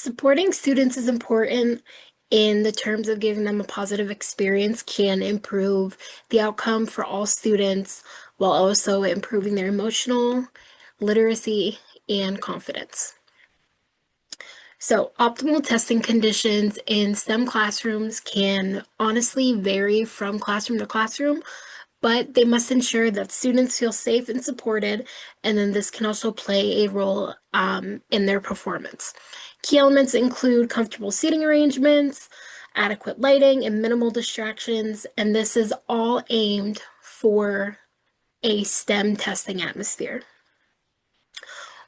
Supporting students is important in the terms of giving them a positive experience can improve the outcome for all students while also improving their emotional literacy and confidence. So, optimal testing conditions in STEM classrooms can honestly vary from classroom to classroom, but they must ensure that students feel safe and supported, and then this can also play a role in their performance. Key elements include comfortable seating arrangements, adequate lighting, and minimal distractions, and this is all aimed for a STEM testing atmosphere.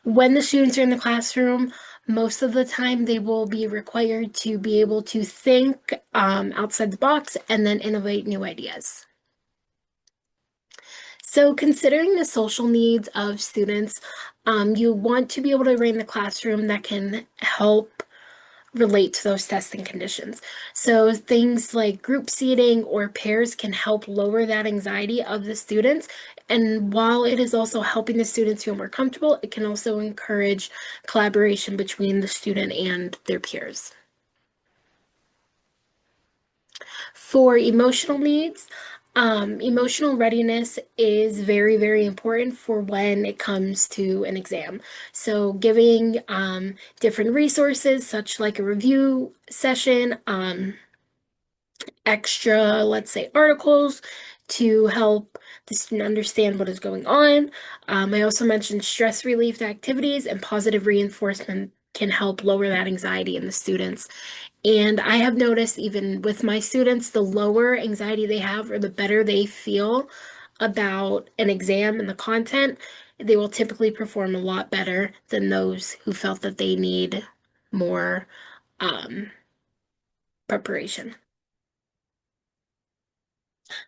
When the students are in the classroom, most of the time they will be required to be able to think outside the box and then innovate new ideas. So considering the social needs of students, you want to be able to arrange the classroom that can help relate to those testing conditions. So things like group seating or pairs can help lower that anxiety of the students. And while it is also helping the students feel more comfortable, it can also encourage collaboration between the student and their peers. For emotional needs, emotional readiness is very, very important for when it comes to an exam. So giving different resources, such like a review session, extra, let's say, articles to help the student understand what is going on. I also mentioned stress relief activities and positive reinforcement can help lower that anxiety in the students. And I have noticed even with my students, the lower anxiety they have or the better they feel about an exam and the content, they will typically perform a lot better than those who felt that they need more preparation.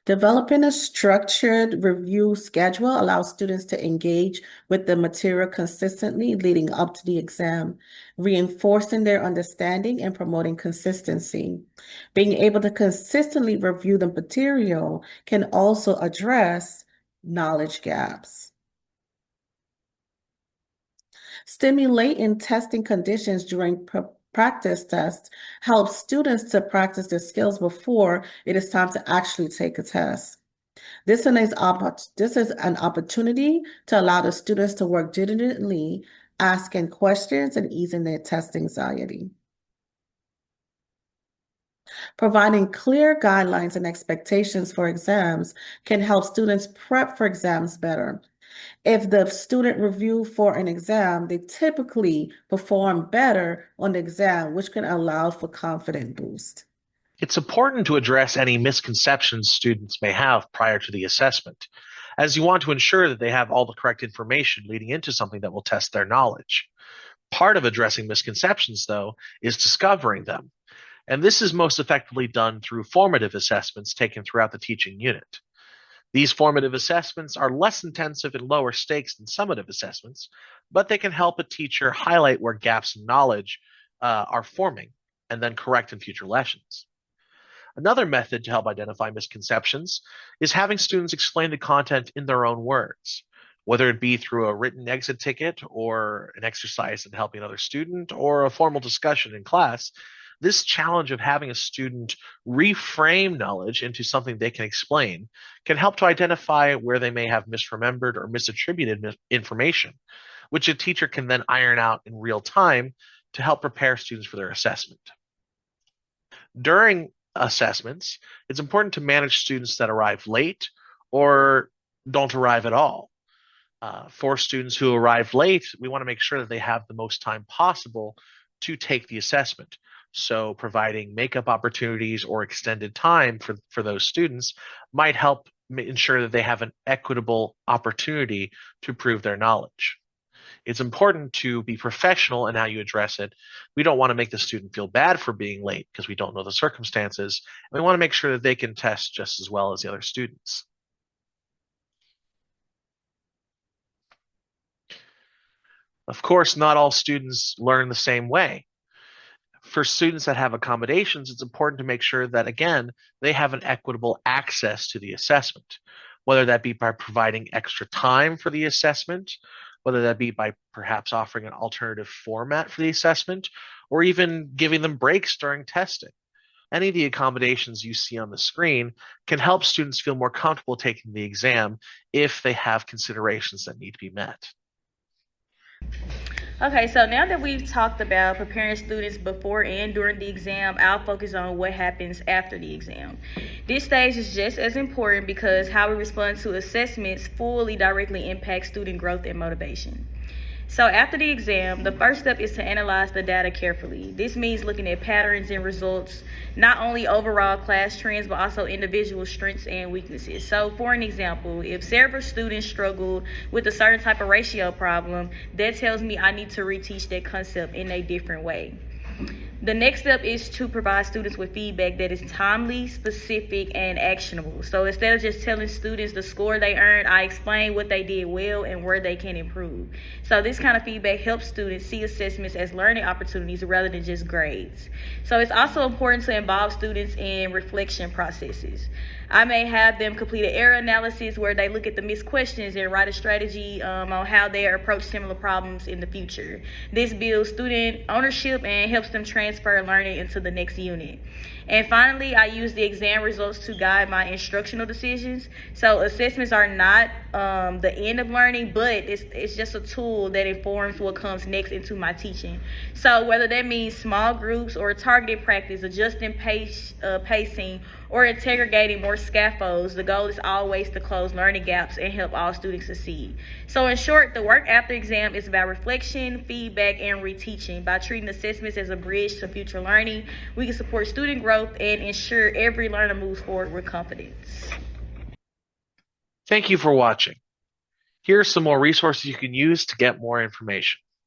Developing a structured review schedule allows students to engage with the material consistently leading up to the exam, reinforcing their understanding and promoting consistency. Being able to consistently review the material can also address knowledge gaps. Stimulating testing conditions during practice tests helps students to practice their skills before it is time to actually take a test. This is an opportunity to allow the students to work diligently, asking questions and easing their test anxiety. Providing clear guidelines and expectations for exams can help students prep for exams better. If the student review for an exam, they typically perform better on the exam, which can allow for confidence boost. It's important to address any misconceptions students may have prior to the assessment, as you want to ensure that they have all the correct information leading into something that will test their knowledge. Part of addressing misconceptions, though, is discovering them, and this is most effectively done through formative assessments taken throughout the teaching unit. These formative assessments are less intensive and lower stakes than summative assessments, but they can help a teacher highlight where gaps in knowledge are forming and then correct in future lessons. Another method to help identify misconceptions is having students explain the content in their own words, whether it be through a written exit ticket or an exercise in helping another student or a formal discussion in class. This challenge of having a student reframe knowledge into something they can explain can help to identify where they may have misremembered or misattributed information, which a teacher can then iron out in real time to help prepare students for their assessment. During assessments, it's important to manage students that arrive late or don't arrive at all. For students who arrive late, we want to make sure that they have the most time possible to take the assessment. So providing makeup opportunities or extended time for those students might help ensure that they have an equitable opportunity to prove their knowledge. It's important to be professional in how you address it. We don't want to make the student feel bad for being late because we don't know the circumstances. And we want to make sure that they can test just as well as the other students. Of course, not all students learn the same way. For students that have accommodations, it's important to make sure that, again, they have an equitable access to the assessment, whether that be by providing extra time for the assessment whether that be by perhaps offering an alternative format for the assessment or even giving them breaks during testing. Any of the accommodations you see on the screen can help students feel more comfortable taking the exam if they have considerations that need to be met. Okay, so now that we've talked about preparing students before and during the exam, I'll focus on what happens after the exam. This stage is just as important because how we respond to assessments fully directly impacts student growth and motivation. So after the exam, the first step is to analyze the data carefully. This means looking at patterns and results, not only overall class trends, but also individual strengths and weaknesses. So for an example, if several students struggle with a certain type of ratio problem, that tells me I need to reteach that concept in a different way. The next step is to provide students with feedback that is timely, specific, and actionable. So instead of just telling students the score they earned, I explain what they did well and where they can improve. So this kind of feedback helps students see assessments as learning opportunities rather than just grades. So it's also important to involve students in reflection processes. I may have them complete an error analysis where they look at the missed questions and write a strategy on how they approach similar problems in the future. This builds student ownership and helps them transfer learning into the next unit. And finally, I use the exam results to guide my instructional decisions. So assessments are not the end of learning, but it's just a tool that informs what comes next into my teaching. So whether that means small groups or targeted practice, adjusting pacing, or interrogating more scaffolds, the goal is always to close learning gaps and help all students succeed. So in short, the work after exam is about reflection, feedback, and reteaching. By treating assessments as a bridge to future learning, we can support student growth and ensure every learner moves forward with confidence. Thank you for watching. Here are some more resources you can use to get more information.